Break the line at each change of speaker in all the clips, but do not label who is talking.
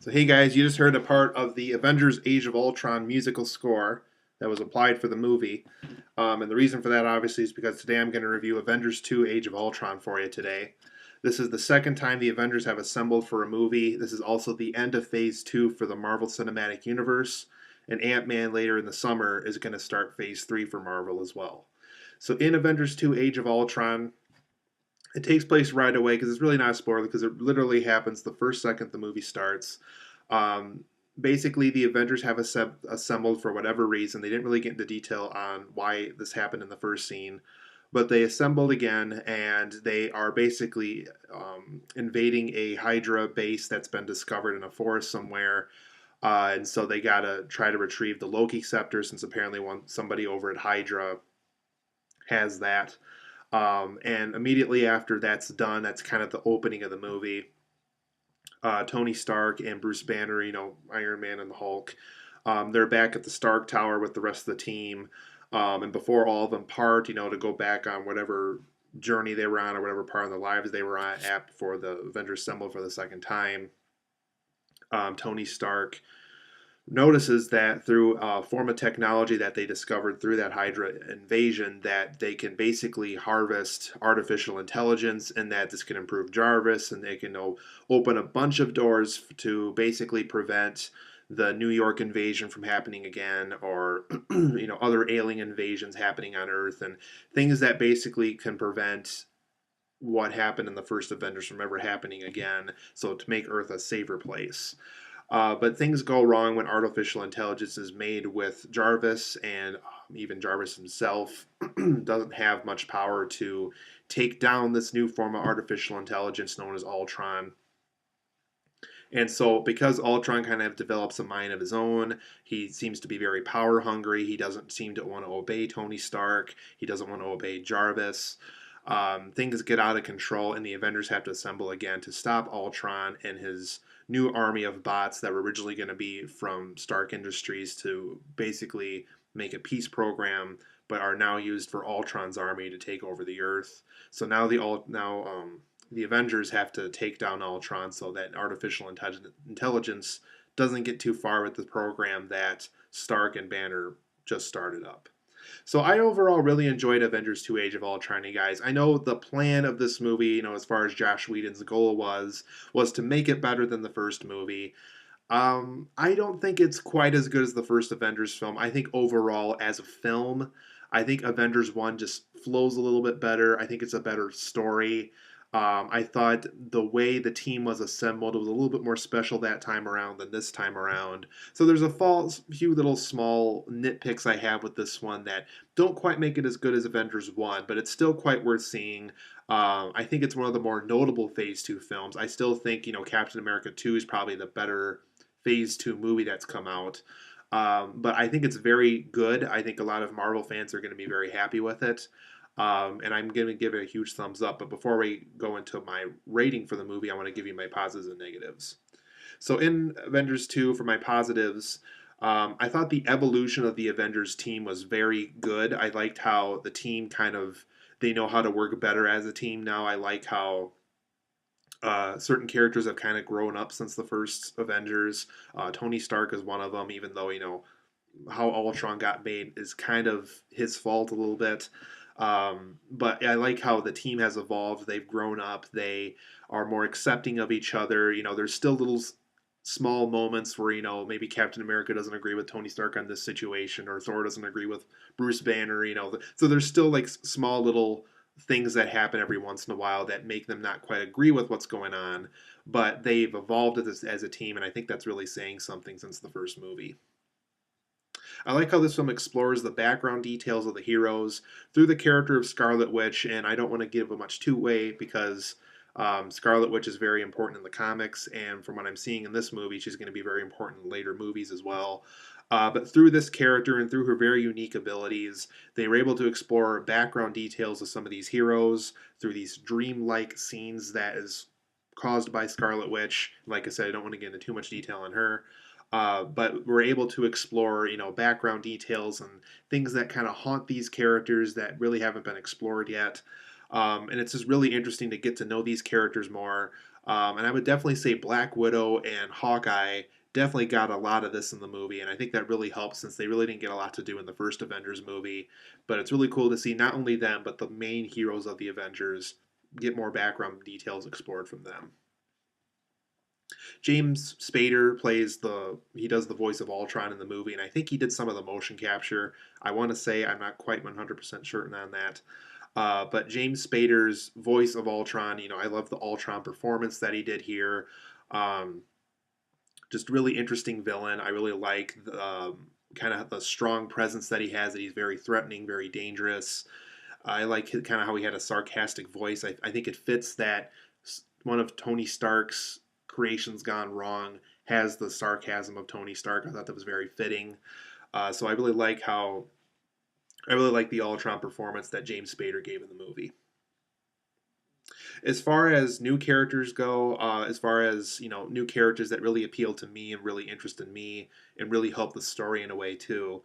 So, hey guys, you just heard a part of the Avengers Age of Ultron musical score that was applied for the movie. And the reason for that, obviously, is because today I'm going to review Avengers 2 Age of Ultron for you today. This is the second time the Avengers have assembled for a movie. This is also the end of Phase 2 for the Marvel Cinematic Universe. And Ant-Man later in the summer is going to start Phase 3 for Marvel as well. So, in Avengers 2 Age of Ultron, it takes place right away because it's really not a spoiler because it literally happens the first second the movie starts. Um, Basically, the Avengers have assembled for whatever reason. They didn't really get into detail on why this happened in the first scene, but they assembled again and they are basically invading a Hydra base that's been discovered in a forest somewhere. And so they gotta try to retrieve the Loki scepter since apparently somebody over at Hydra has that. And immediately after that's done, that's kind of the opening of the movie. Tony Stark and Bruce Banner, Iron Man and the Hulk, they're back at the Stark Tower with the rest of the team. And before all of them part, to go back on whatever journey they were on or whatever part of their lives they were at before the Avengers assembled for the second time, Tony Stark notices that through a form of technology that they discovered through that Hydra invasion that they can basically harvest artificial intelligence and that this can improve Jarvis and they can open a bunch of doors to basically prevent the New York invasion from happening again or other alien invasions happening on Earth and things that basically can prevent what happened in the first Avengers from ever happening again, so to make Earth a safer place. But things go wrong when artificial intelligence is made with Jarvis, and even Jarvis himself doesn't have much power to take down this new form of artificial intelligence known as Ultron. And so, because Ultron kind of develops a mind of his own, he seems to be very power hungry. He doesn't seem to want to obey Tony Stark. He doesn't want to obey Jarvis. Things get out of control, and the Avengers have to assemble again to stop Ultron and his new army of bots that were originally going to be from Stark Industries to basically make a peace program, but are now used for Ultron's army to take over the Earth. So now the Avengers have to take down Ultron so that artificial intelligence doesn't get too far with the program that Stark and Banner just started up. So I overall really enjoyed Avengers 2 Age of Ultron, you guys. I know the plan of this movie, as far as Josh Whedon's goal was to make it better than the first movie. I don't think it's quite as good as the first Avengers film. I think overall, as a film, I think Avengers 1 just flows a little bit better. I think it's a better story. I thought the way the team was assembled was a little bit more special that time around than this time around. So there's few little small nitpicks I have with this one that don't quite make it as good as Avengers 1, but it's still quite worth seeing. I think it's one of the more notable Phase 2 films. I still think, Captain America 2 is probably the better Phase 2 movie that's come out. But I think it's very good. I think a lot of Marvel fans are going to be very happy with it. And I'm going to give it a huge thumbs up. But before we go into my rating for the movie, I want to give you my positives and negatives. So in Avengers 2, for my positives, I thought the evolution of the Avengers team was very good. I liked how the team they know how to work better as a team now. I like how certain characters have kind of grown up since the first Avengers. Tony Stark is one of them, even though, how Ultron got made is kind of his fault a little bit. But I like how the team has evolved. They've grown up. They are more accepting of each other. There's still little small moments where, maybe Captain America doesn't agree with Tony Stark on this situation or Thor doesn't agree with Bruce Banner, So there's still like small little things that happen every once in a while that make them not quite agree with what's going on. But they've evolved as a team, and I think that's really saying something since the first movie. I like how this film explores the background details of the heroes through the character of Scarlet Witch, and I don't want to give much away because Scarlet Witch is very important in the comics, and from what I'm seeing in this movie, she's going to be very important in later movies as well. But through this character and through her very unique abilities, they were able to explore background details of some of these heroes through these dreamlike scenes that is caused by Scarlet Witch. Like I said, I don't want to get into too much detail on her. But we're able to explore, background details and things that kind of haunt these characters that really haven't been explored yet. And it's just really interesting to get to know these characters more. And I would definitely say Black Widow and Hawkeye definitely got a lot of this in the movie, and I think that really helps since they really didn't get a lot to do in the first Avengers movie. But it's really cool to see not only them, but the main heroes of the Avengers get more background details explored from them. James Spader he does the voice of Ultron in the movie, and I think he did some of the motion capture. I want to say I'm not quite 100% certain on that. But James Spader's voice of Ultron, I love the Ultron performance that he did here. Um, just really interesting villain. I really like the kind of the strong presence that he has. That he's very threatening, very dangerous. I like kind of how he had a sarcastic voice. I think it fits that one of Tony Stark's creations gone wrong has the sarcasm of Tony Stark. I thought that was very fitting. So I really like the Ultron performance that James Spader gave in the movie. As far as new characters go, as far as new characters that really appeal to me and really interested me and really help the story in a way too.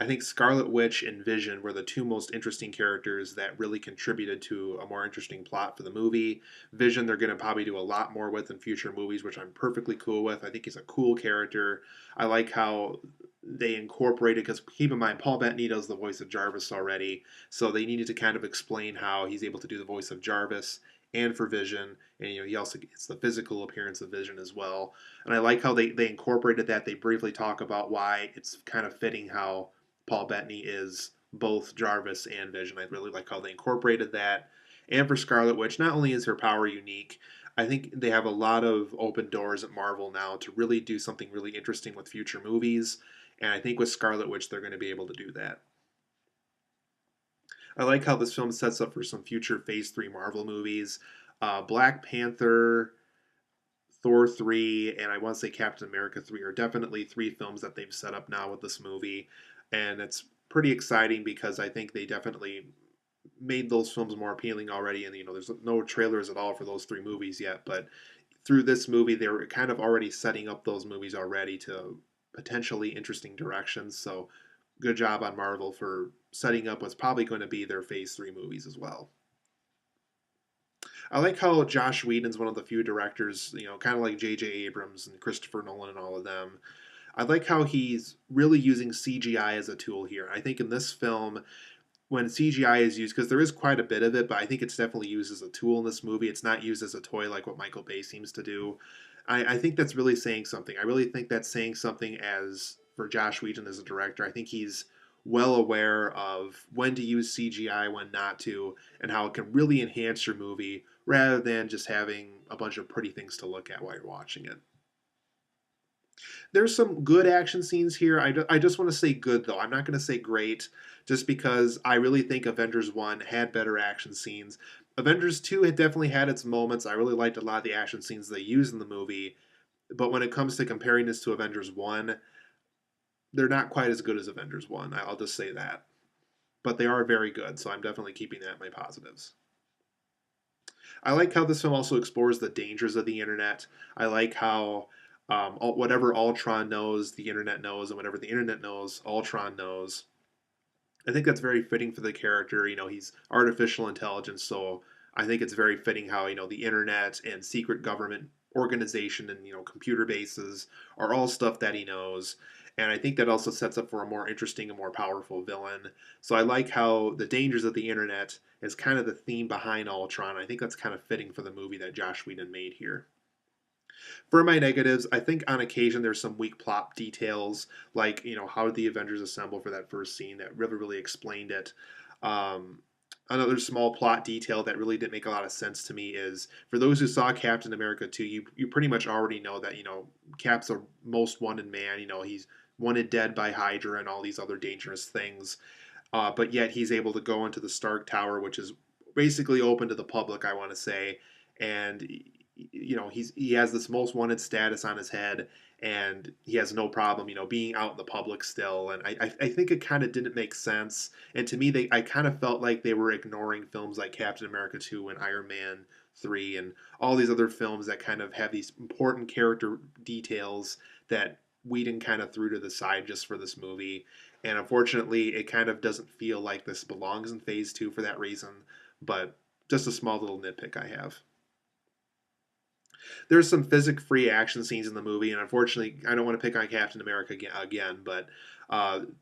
I think Scarlet Witch and Vision were the two most interesting characters that really contributed to a more interesting plot for the movie. Vision, they're going to probably do a lot more with in future movies, which I'm perfectly cool with. I think he's a cool character. I like how they incorporated, because keep in mind, Paul Bettany does the voice of Jarvis already, so they needed to kind of explain how he's able to do the voice of Jarvis and for Vision, and he also gets the physical appearance of Vision as well. And I like how they incorporated that. They briefly talk about why it's kind of fitting how Paul Bettany is both Jarvis and Vision. I really like how they incorporated that. And for Scarlet Witch, not only is her power unique, I think they have a lot of open doors at Marvel now to really do something really interesting with future movies. And I think with Scarlet Witch, they're going to be able to do that. I like how this film sets up for some future Phase 3 Marvel movies. Black Panther, Thor 3, and I want to say Captain America 3 are definitely three films that they've set up now with this movie. And it's pretty exciting because I think they definitely made those films more appealing already. And, there's no trailers at all for those three movies yet. But through this movie, they were kind of already setting up those movies already to potentially interesting directions. So good job on Marvel for setting up what's probably going to be their Phase 3 movies as well. I like how Josh Whedon's one of the few directors, kind of like J.J. Abrams and Christopher Nolan and all of them. I like how he's really using CGI as a tool here. I think in this film, when CGI is used, because there is quite a bit of it, but I think it's definitely used as a tool in this movie. It's not used as a toy like what Michael Bay seems to do. I think that's really saying something. I really think that's saying something as for Josh Whedon as a director. I think he's well aware of when to use CGI, when not to, and how it can really enhance your movie rather than just having a bunch of pretty things to look at while you're watching it. There's some good action scenes here. I just want to say good, though. I'm not going to say great, just because I really think Avengers 1 had better action scenes. Avengers 2 had definitely had its moments. I really liked a lot of the action scenes they used in the movie. But when it comes to comparing this to Avengers 1, they're not quite as good as Avengers 1. I'll just say that. But they are very good, so I'm definitely keeping that in my positives. I like how this film also explores the dangers of the internet. I like how whatever Ultron knows, the internet knows, and whatever the internet knows, Ultron knows. I think that's very fitting for the character. He's artificial intelligence, so I think it's very fitting how the internet and secret government organization and computer bases are all stuff that he knows. And I think that also sets up for a more interesting and more powerful villain. So I like how the dangers of the internet is kind of the theme behind Ultron. I think that's kind of fitting for the movie that Josh Whedon made here. For my negatives, I think on occasion there's some weak plot details, like how did the Avengers assemble for that first scene that really explained it. Um, Another small plot detail that really didn't make a lot of sense to me is for those who saw Captain America 2, you pretty much already know that Cap's a most wanted man. He's wanted dead by Hydra and all these other dangerous things, but yet he's able to go into the Stark Tower, which is basically open to the public, I want to say, and he has this most wanted status on his head, and he has no problem being out in the public still. And I think it kind of didn't make sense, and to me I kind of felt like they were ignoring films like Captain America 2 and Iron Man 3 and all these other films that kind of have these important character details that Whedon kind of threw to the side just for this movie. And unfortunately it kind of doesn't feel like this belongs in Phase 2 for that reason. But just a small little nitpick I have. There's some physics-free action scenes in the movie, and unfortunately, I don't want to pick on Captain America again, but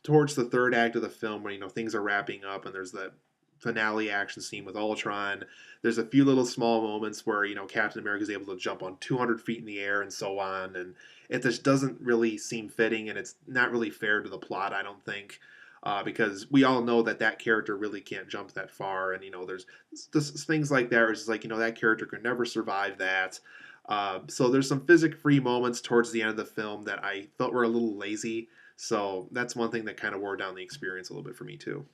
towards the third act of the film, where things are wrapping up, and there's the finale action scene with Ultron. There's a few little small moments where Captain America is able to jump on 200 feet in the air and so on, and it just doesn't really seem fitting, and it's not really fair to the plot, I don't think. Because we all know that that character really can't jump that far, and there's things like that. It's like that character could never survive that. So there's some physics-free moments towards the end of the film that I felt were a little lazy. So that's one thing that kind of wore down the experience a little bit for me too.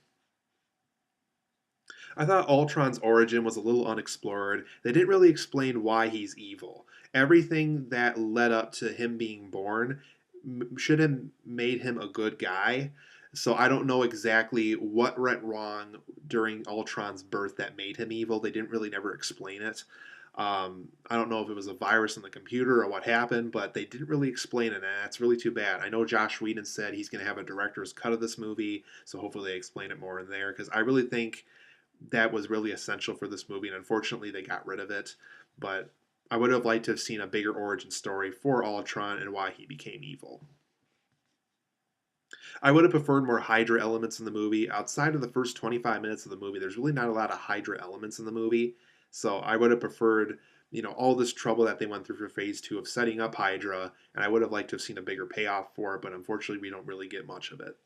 I thought Ultron's origin was a little unexplored. They didn't really explain why he's evil. Everything that led up to him being born should have made him a good guy. So I don't know exactly what went wrong during Ultron's birth that made him evil. They didn't really never explain it. I don't know if it was a virus in the computer or what happened, but they didn't really explain it, and that's really too bad. I know Josh Whedon said he's going to have a director's cut of this movie, so hopefully they explain it more in there, because I really think that was really essential for this movie, and unfortunately they got rid of it. But I would have liked to have seen a bigger origin story for Ultron and why he became evil. I would have preferred more Hydra elements in the movie. Outside of the first 25 minutes of the movie, there's really not a lot of Hydra elements in the movie. So I would have preferred, all this trouble that they went through for phase two of setting up Hydra, and I would have liked to have seen a bigger payoff for it, but unfortunately we don't really get much of it.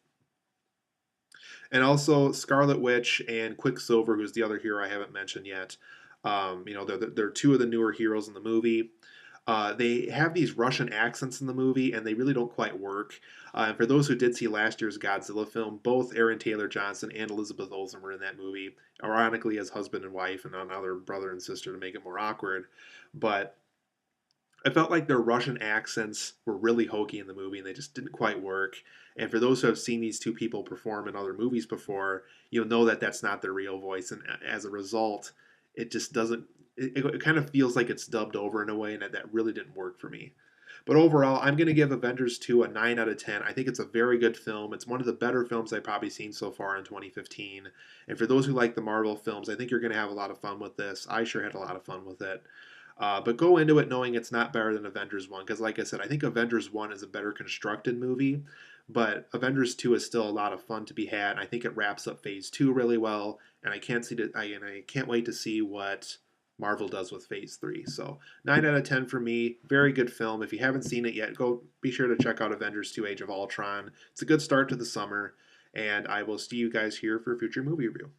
And also Scarlet Witch and Quicksilver, who's the other hero I haven't mentioned yet. They're two of the newer heroes in the movie. They have these Russian accents in the movie, and they really don't quite work. And for those who did see last year's Godzilla film, both Aaron Taylor Johnson and Elizabeth Olsen were in that movie, ironically as husband and wife and another brother and sister to make it more awkward. But I felt like their Russian accents were really hokey in the movie, and they just didn't quite work. And for those who have seen these two people perform in other movies before, you'll know that that's not their real voice, and as a result, it just doesn't. It kind of feels like it's dubbed over in a way, and that really didn't work for me. But overall, I'm going to give Avengers 2 a 9 out of 10. I think it's a very good film. It's one of the better films I've probably seen so far in 2015. And for those who like the Marvel films, I think you're going to have a lot of fun with this. I sure had a lot of fun with it. But go into it knowing it's not better than Avengers 1, because like I said, I think Avengers 1 is a better constructed movie, but Avengers 2 is still a lot of fun to be had. I think it wraps up Phase 2 really well, and I can't wait to see what Marvel does with Phase 3. So 9 out of 10 for me. Very good film. If you haven't seen it yet, go be sure to check out Avengers 2 Age of Ultron. It's a good start to the summer, and I will see you guys here for a future movie review.